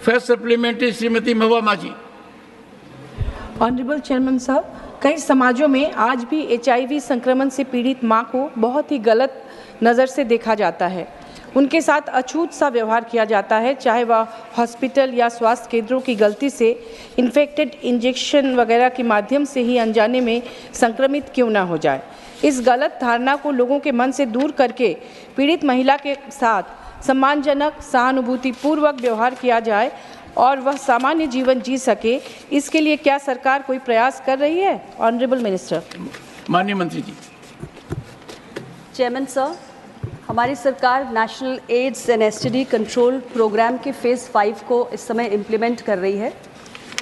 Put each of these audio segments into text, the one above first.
First supplementary Shrimati महबूबा Manjhi. Honourable chairman साहब, कई समाजों में आज भी HIV संक्रमण से पीड़ित मां को बहुत ही गलत नज़र से देखा जाता है। उनके साथ अछूत सा व्यवहार किया जाता है, चाहे वह हॉस्पिटल या स्वास्थ्य केंद्रों की गलती से इन्फेक्टेड इंजेक्शन वगैरह के माध्यम से ही अनजाने में संक्रमित क्यों ना हो जाए। इस गलत धारणा को लोगों के मन से दूर करके पीड़ित महिला के साथ सम्मानजनक, सहानुभूतिपूर्वक व्यवहार किया जाए और वह सामान्य जीवन जी सके, इसके लिए क्या सरकार कोई प्रयास कर रही है? Honourable minister. माननीय मंत्री जी। चेयरमैन सर, हमारी सरकार national AIDS and STD control programme के फेज़ 5 को इस समय इम्प्लीमेंट कर रही है,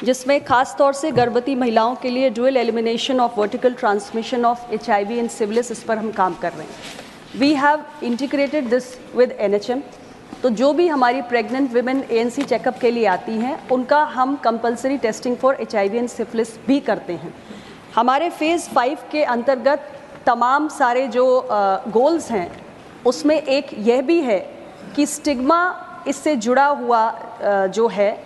जिसमें खास तौर से गर्भवती महिलाओं के लिए dual elimination of vertical transmission of HIV and syphilis, इस पर हम काम कर रहे हैं। We have integrated this with NHM। तो जो भी हमारी प्रेग्नेंट विमेन ANC चेकअप के लिए आती हैं, उनका हम compulsory testing for HIV and syphilis भी करते हैं। हमारे फेज़ 5 के अंतर्गत तमाम सारे जो गोल्स हैं, उसमें एक यह भी है कि स्टिग्मा इससे जुड़ा हुआ जो है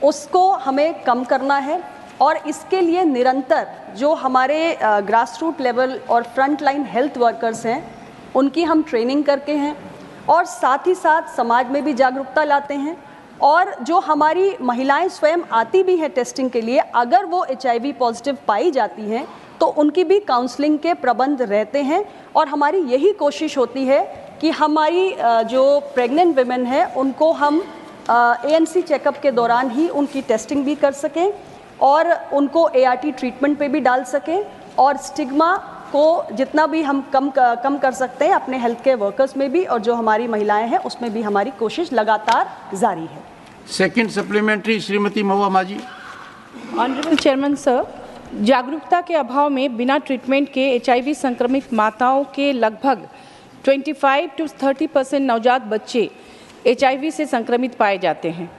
उसको हमें कम करना है, और इसके लिए निरंतर जो हमारे ग्रास रूट लेवल और फ्रंट लाइन हेल्थ वर्कर्स हैं, उनकी हम ट्रेनिंग करके हैं, और साथ ही साथ समाज में भी जागरूकता लाते हैं। और जो हमारी महिलाएं स्वयं आती भी हैं टेस्टिंग के लिए, अगर वो HIV पॉजिटिव पाई जाती हैं तो उनकी भी काउंसलिंग के प्रबंध रहते हैं। और हमारी यही कोशिश होती है कि हमारी जो प्रेग्नेंट विमेन है उनको हम ANC चेकअप के दौरान ही उनकी टेस्टिंग भी कर सकें और उनको ART ट्रीटमेंट पे भी डाल सकें, और स्टिग्मा को जितना भी हम कम कर सकते हैं अपने हेल्थ केयर वर्कर्स में भी, और जो हमारी महिलाएं हैं उसमें भी हमारी कोशिश लगातार जारी है। सेकंड सप्लीमेंट्री श्रीमती महबूबा मांझी। ऑनरेबल चेयरमैन सर, जागरूकता के अभाव में बिना ट्रीटमेंट के HIV संक्रमित माताओं के लगभग 25 to 30% नवजात बच्चे HIV से संक्रमित पाए जाते हैं।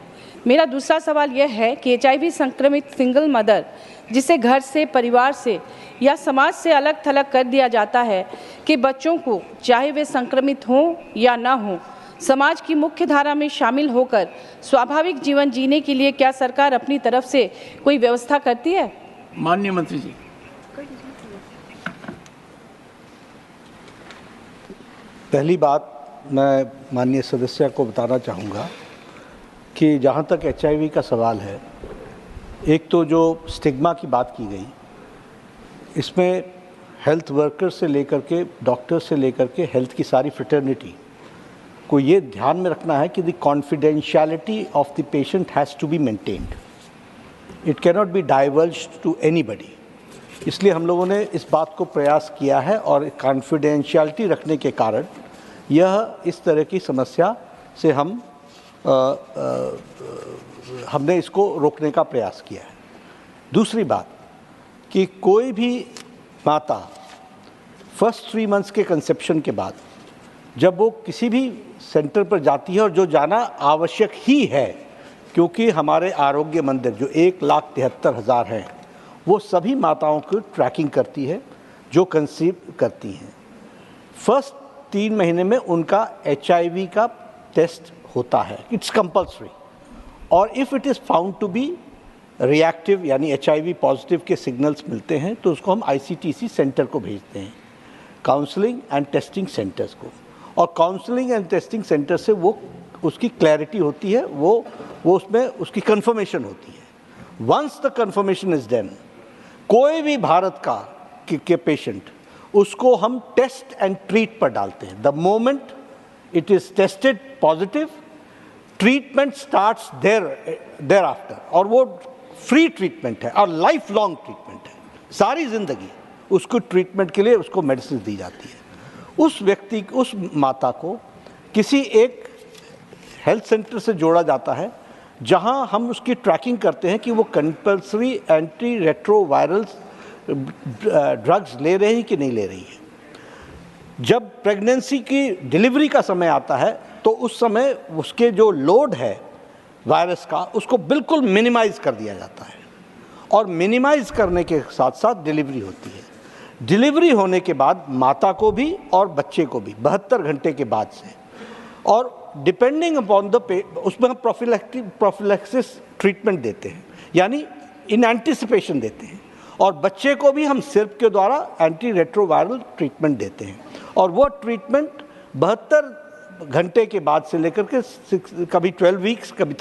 मेरा दूसरा सवाल यह है कि HIV संक्रमित सिंगल मदर, जिसे घर से, परिवार से या समाज से अलग थलग कर दिया जाता है, कि बच्चों को, चाहे वे संक्रमित हों या ना हों, समाज की मुख्य धारा में शामिल होकर स्वाभाविक जीवन जीने के लिए क्या सरकार अपनी तरफ से कोई व्यवस्था करती है? माननीय मंत्री जी। पहली बात मैं माननीय सदस्य को बताना चाहूँगा कि जहाँ तक HIV का सवाल है, एक तो जो स्टिग्मा की बात की गई, इसमें हेल्थ वर्कर से लेकर के डॉक्टर से लेकर के हेल्थ की सारी फ्रेटर्निटी को ये ध्यान में रखना है कि the confidentiality of the patient has to be maintained, it cannot be diverged to anybody. इसलिए हम लोगों ने इस बात को प्रयास किया है, और कॉन्फिडेंशियलिटी रखने के कारण यह इस तरह की समस्या से हमने इसको रोकने का प्रयास किया है। दूसरी बात कि कोई भी माता फर्स्ट 3 मंथ्स के कंसेप्शन के बाद जब वो किसी भी सेंटर पर जाती है, और जो जाना आवश्यक ही है, क्योंकि हमारे आरोग्य मंदिर जो 1,73,000 हैं, वो सभी माताओं की ट्रैकिंग करती है जो कंसीव करती हैं। फर्स्ट 3 महीने में उनका HIV का टेस्ट होता है, इट्स कंपल्सरी, और if it is found to be reactive यानी HIV पॉजिटिव के सिग्नल्स मिलते हैं तो उसको हम ICTC सेंटर को भेजते हैं, काउंसलिंग एंड टेस्टिंग सेंटर्स को, और काउंसलिंग एंड टेस्टिंग सेंटर से वो उसकी क्लैरिटी होती है, वो उसमें उसकी कंफर्मेशन होती है। Once the confirmation is done, कोई भी भारत का के पेशेंट, उसको हम टेस्ट एंड ट्रीट पर डालते हैं। The moment it is tested positive, treatment starts thereafter, और वो फ्री ट्रीटमेंट है और लाइफ लॉन्ग ट्रीटमेंट है, सारी ज़िंदगी उसको ट्रीटमेंट के लिए उसको मेडिसिन दी जाती है। उस व्यक्ति, उस माता को किसी एक हेल्थ सेंटर से जोड़ा जाता है, जहां हम उसकी ट्रैकिंग करते हैं कि वो कंपल्सरी एंटी रेट्रोवायरल्स ड्रग्स ले रही है कि नहीं ले रही है। जब प्रेगनेंसी की डिलीवरी का समय आता है तो उस समय उसके जो लोड है वायरस का, उसको बिल्कुल मिनिमाइज़ कर दिया जाता है, और मिनिमाइज़ करने के साथ साथ डिलीवरी होती है। डिलीवरी होने के बाद माता को भी और बच्चे को भी 72 घंटे के बाद से, और डिपेंडिंग अपॉन द उसमें हम प्रोफिलैक्सिस ट्रीटमेंट देते हैं, यानी इन एंटिसिपेशन देते हैं, और बच्चे को भी हम सिर्फ के द्वारा एंटी रेट्रोवायरल ट्रीटमेंट देते हैं, और वो ट्रीटमेंट 72 घंटे के बाद से लेकर के कभी 12 वीक्स, कभी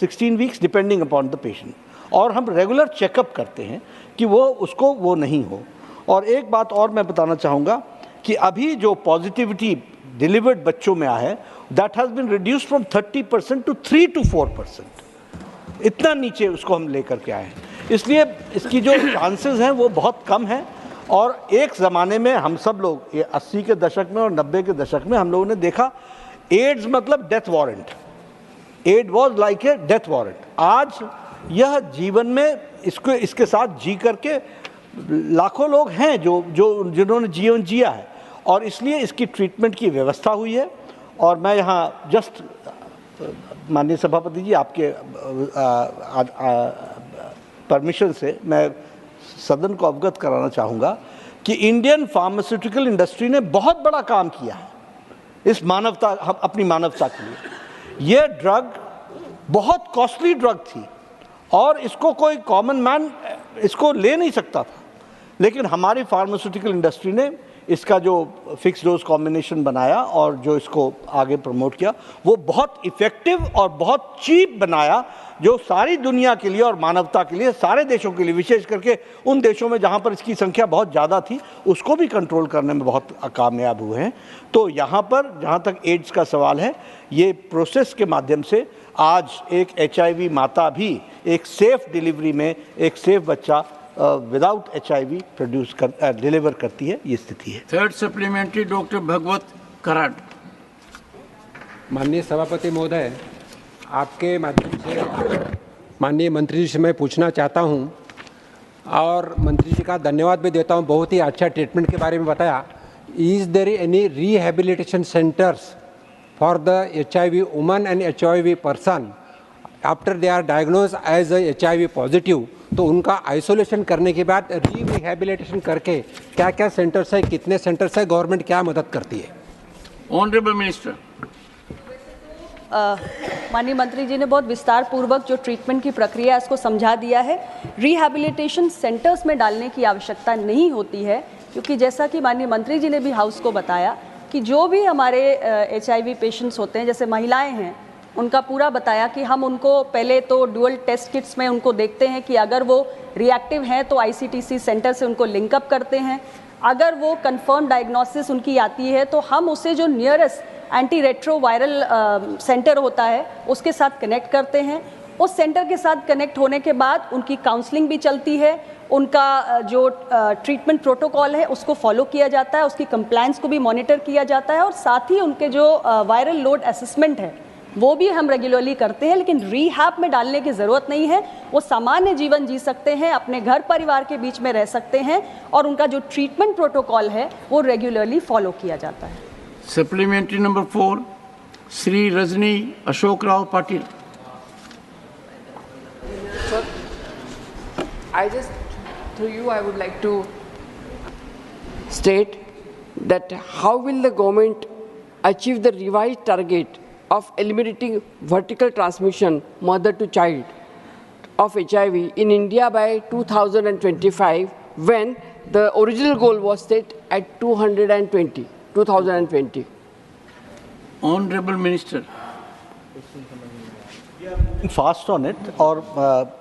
16 weeks, depending upon the patient, और हम रेगुलर चेकअप करते हैं कि वो नहीं हो। और एक बात और मैं बताना चाहूँगा कि अभी जो पॉजिटिविटी डिलीवर्ड बच्चों में आया है, that has been reduced from 30% to 3 to 4%, इतना नीचे उसको हम लेकर के आए हैं। इसलिए इसकी जो चांसेस हैं वो बहुत कम हैं। और एक ज़माने में हम सब लोग, ये 80 के दशक में और 90 के दशक में, हम लोगों ने देखा एड्स मतलब death warrant, AIDS was like a death warrant. आज यह जीवन में इसके साथ जी करके लाखों लोग हैं जिन्होंने जीवन जिया है, और इसलिए इसकी ट्रीटमेंट की व्यवस्था हुई है। और मैं यहाँ जस्ट माननीय सभापति जी, आपके परमिशन से मैं सदन को अवगत कराना चाहूँगा कि इंडियन फार्मास्यूटिकल इंडस्ट्री ने बहुत बड़ा काम किया है इस अपनी मानवता के लिए। ये ड्रग बहुत कॉस्टली ड्रग थी और इसको कोई कॉमन मैन इसको ले नहीं सकता था, लेकिन हमारी फार्मास्यूटिकल इंडस्ट्री ने इसका जो फिक्स डोज कॉम्बिनेशन बनाया और जो इसको आगे प्रमोट किया, वो बहुत इफ़ेक्टिव और बहुत चीप बनाया, जो सारी दुनिया के लिए और मानवता के लिए, सारे देशों के लिए, विशेष करके उन देशों में जहाँ पर इसकी संख्या बहुत ज़्यादा थी, उसको भी कंट्रोल करने में बहुत कामयाब हुए हैं। तो यहाँ पर जहाँ तक एड्स का सवाल है, ये प्रोसेस के माध्यम से आज एक HIV माता भी एक सेफ डिलीवरी में एक सेफ बच्चा विदाउट HIV डिलीवर करती है, ये स्थिति है। थर्ड सप्लीमेंट्री डॉक्टर भगवत कराड। माननीय सभापति महोदय, आपके माध्यम से माननीय मंत्री जी से मैं पूछना चाहता हूं, और मंत्री जी का धन्यवाद भी देता हूं, बहुत ही अच्छा ट्रीटमेंट के बारे में बताया। Is there any rehabilitation centres for the HIV woman and HIV person after they are diagnose as HIV positive? तो उनका आइसोलेशन करने के बाद रिहेबिलिटेशन करके क्या क्या सेंटर्स है, कितने सेंटर्स है, गवर्नमेंट क्या मदद करती है? Honourable minister. माननीय मंत्री जी ने बहुत विस्तार पूर्वक जो ट्रीटमेंट की प्रक्रिया है उसको समझा दिया है। रिहैबिलिटेशन सेंटर्स में डालने की आवश्यकता नहीं होती है, क्योंकि जैसा कि माननीय मंत्री जी ने भी हाउस को बताया कि जो भी हमारे HIV पेशेंट्स होते हैं, जैसे महिलाएं हैं, उनका पूरा बताया कि हम उनको पहले तो डुअल टेस्ट किट्स में उनको देखते हैं कि अगर वो रिएक्टिव हैं तो ICTC सेंटर से उनको लिंकअप करते हैं। अगर वो कंफर्म डायग्नोसिस उनकी आती है तो हम उसे जो नियरेस्ट एंटी रेट्रोवायरल सेंटर होता है उसके साथ कनेक्ट करते हैं। उस सेंटर के साथ कनेक्ट होने के बाद उनकी काउंसलिंग भी चलती है, उनका जो ट्रीटमेंट प्रोटोकॉल है उसको फॉलो किया जाता है, उसकी कंप्लायंस को भी मॉनिटर किया जाता है, और साथ ही उनके जो वायरल लोड असेसमेंट है वो भी हम रेगुलरली करते हैं। लेकिन रिहैब में डालने की ज़रूरत नहीं है, वो सामान्य जीवन जी सकते हैं, अपने घर परिवार के बीच में रह सकते हैं, और उनका जो ट्रीटमेंट प्रोटोकॉल है वो रेगुलरली फॉलो किया जाता है। Supplementary number 4 Shri Rajni Ashok Rao Patil. Sir, I just, through you, I would like to state that how will the government achieve the revised target of eliminating vertical transmission mother to child of HIV in India by 2025, when the original goal was set at 2020. Honorable Minister. Fast on it, और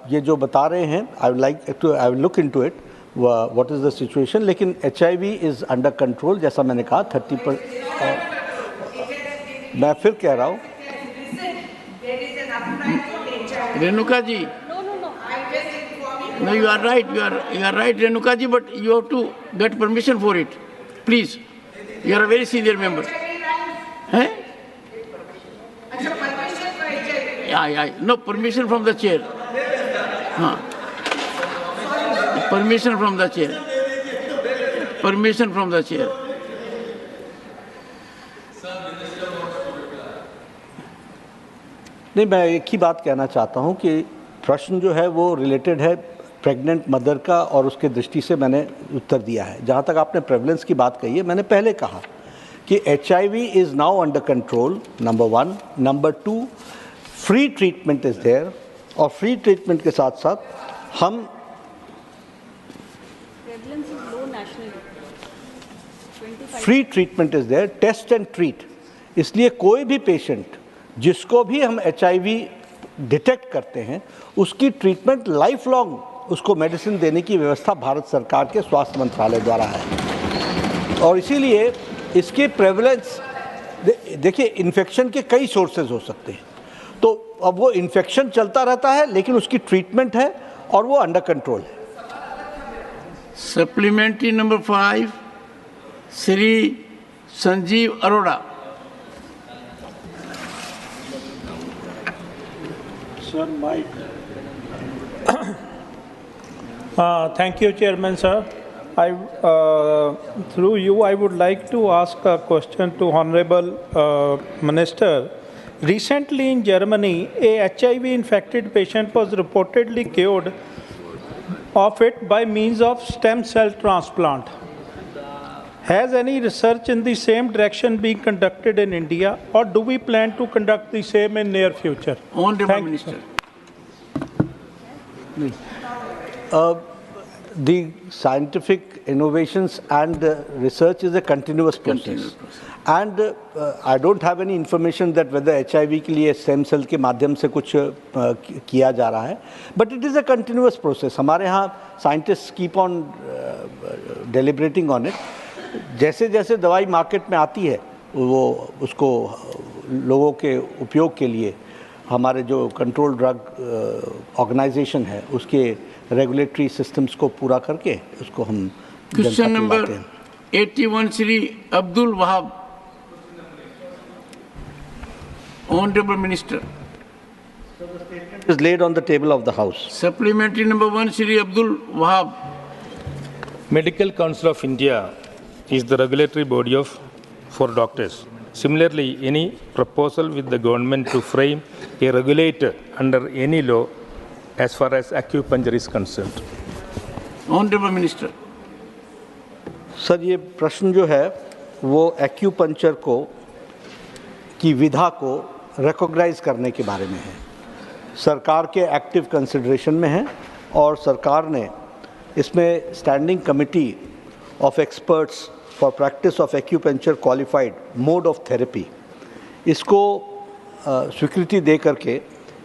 ये जो बता रहे हैं, I will look into it what is the situation. लेकिन HIV is under control, जैसा मैंने कहा 30%। मैं फिर कह रहा हूँ, Renuka ji, no, you are right, you are right, Renuka ji, but you have to get permission for it, please. You are a very senior member. हैं? Yeah, no, permission from the chair. हाँ, permission from the chair. Permission from the chair. नहीं, मैं एक ही बात कहना चाहता हूँ कि प्रश्न जो है वो रिलेटेड है प्रेग्नेंट मदर का, और उसके दृष्टि से मैंने उत्तर दिया है। जहाँ तक आपने प्रेवलेंस की बात कही है, मैंने पहले कहा कि HIV is now under control, number 1. Number 2, free treatment is there, और free treatment के साथ साथ हम free treatment is there, test and treat. इसलिए कोई भी पेशेंट जिसको भी हम HIV डिटेक्ट करते हैं उसकी ट्रीटमेंट लाइफ लॉन्ग उसको मेडिसिन देने की व्यवस्था भारत सरकार के स्वास्थ्य मंत्रालय द्वारा है। और इसीलिए इसके प्रेवलेंस, देखिए इन्फेक्शन के कई सोर्सेज हो सकते हैं, तो अब वो इन्फेक्शन चलता रहता है लेकिन उसकी ट्रीटमेंट है और वो अंडर कंट्रोल है। Supplementary number 5, Shri Sanjeev Arora. Sir, Mike. Thank you, Chairman, sir. Through you, I would like to ask a question to Honorable Minister. Recently in Germany, a HIV-infected patient was reportedly cured of it by means of stem cell transplant. Has any research in the same direction been conducted in India, or do we plan to conduct the same in near future? Honorable Minister. The scientific innovations and research is a continuous process. And I don't have any information that whether HIV के लिए stem cell के माध्यम से कुछ किया जा रहा है, but it is a continuous process. हमारे यहाँ scientists keep on deliberating on it. जैसे जैसे दवाई मार्केट में आती है वो उसको लोगों के उपयोग के लिए हमारे जो कंट्रोल ड्रग ऑर्गेनाइजेशन है उसके रेगुलेटरी सिस्टम्स को पूरा करके उसको हम question number 81 Shri Abdul Wahab. Honourable minister. is laid on the table of the house. Supplementary number 1 Shri Abdul Wahab. Medical Council of India is the regulatory body for doctors. Similarly, any proposal with the government to frame a regulator under any law as far as acupuncture is concerned. Honorable Minister. Sir ये प्रश्न जो है वो acupuncture को की विधा को recognise करने के बारे में है। सरकार के एक्टिव कंसिडरेशन में है और सरकार ने इसमें standing committee of experts for practice of acupuncture qualified mode of therapy इसको स्वीकृति दे करके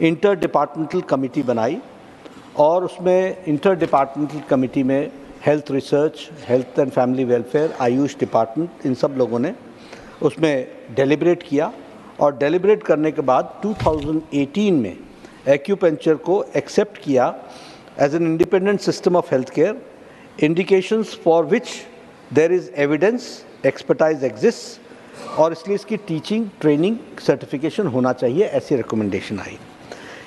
इंटर डिपार्टमेंटल कमेटी बनाई और उसमें इंटर डिपार्टमेंटल कमेटी में health research, health and family welfare, AYUSH department, इन सब लोगों ने उसमें डेलिब्रेट किया और डेलिब्रेट करने के बाद 2018 में एक्यूपंक्चर को एक्सेप्ट किया as an independent system of health care, indications for which there is evidence, expertise exist और इसलिए इसकी टीचिंग, ट्रेनिंग, सर्टिफिकेशन होना चाहिए, ऐसी रिकमेंडेशन आई।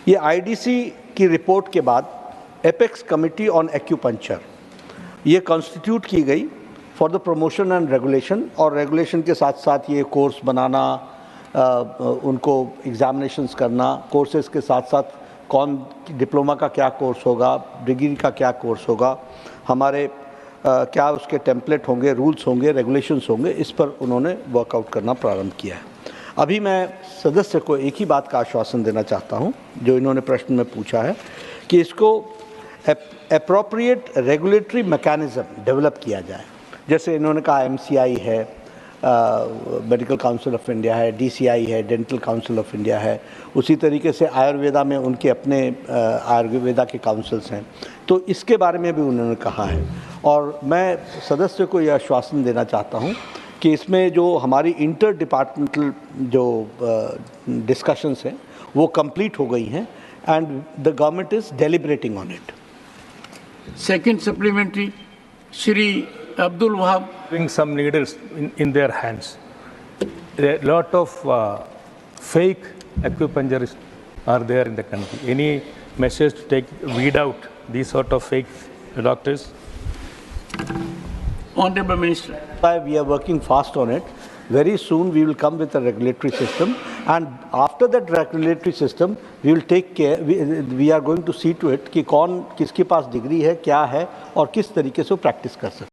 ये आईडीसी की रिपोर्ट के बाद एपेक्स कमिटी ऑन एक्यूपंक्चर ये कॉन्स्टिट्यूट की गई for the promotion and regulation और रेगुलेशन के साथ साथ ये कोर्स बनाना, उनको एग्जामिनेशंस करना, कोर्सेज के साथ साथ कौन डिप्लोमा का क्या कोर्स होगा, डिग्री का क्या कोर्स होगा, हमारे क्या उसके टेम्पलेट होंगे, रूल्स होंगे, रेगुलेशंस होंगे, इस पर उन्होंने वर्कआउट करना प्रारंभ किया है। अभी मैं सदस्य को एक ही बात का आश्वासन देना चाहता हूं जो इन्होंने प्रश्न में पूछा है कि इसको एप्रोप्रिएट रेगुलेटरी मैकेनिज़्म डेवलप किया जाए। जैसे इन्होंने कहा MCI है, मेडिकल काउंसिल ऑफ इंडिया है, DCI है, डेंटल काउंसिल ऑफ इंडिया है, उसी तरीके से आयुर्वेदा में उनके अपने आयुर्वेदा के काउंसिल्स हैं, तो इसके बारे में भी उन्होंने कहा है। और मैं सदस्य को यह आश्वासन देना चाहता हूं कि इसमें जो हमारी इंटर डिपार्टमेंटल जो डिस्कशंस हैं वो कंप्लीट हो गई हैं and the government is deliberating on it. Second supplementary, Shri Abdul Wahab. Having some needles in their hands. A lot of fake acupuncturists are there in the country. Any measures to take, weed out these sort of fake doctors? Honorable Minister. We are working fast on it. Very soon we will come with a regulatory system, and after that regulatory system we will take care, we are going to see to it कि कौन किसके पास degree है, क्या है और किस तरीके से वो प्रैक्टिस कर सकते हैं।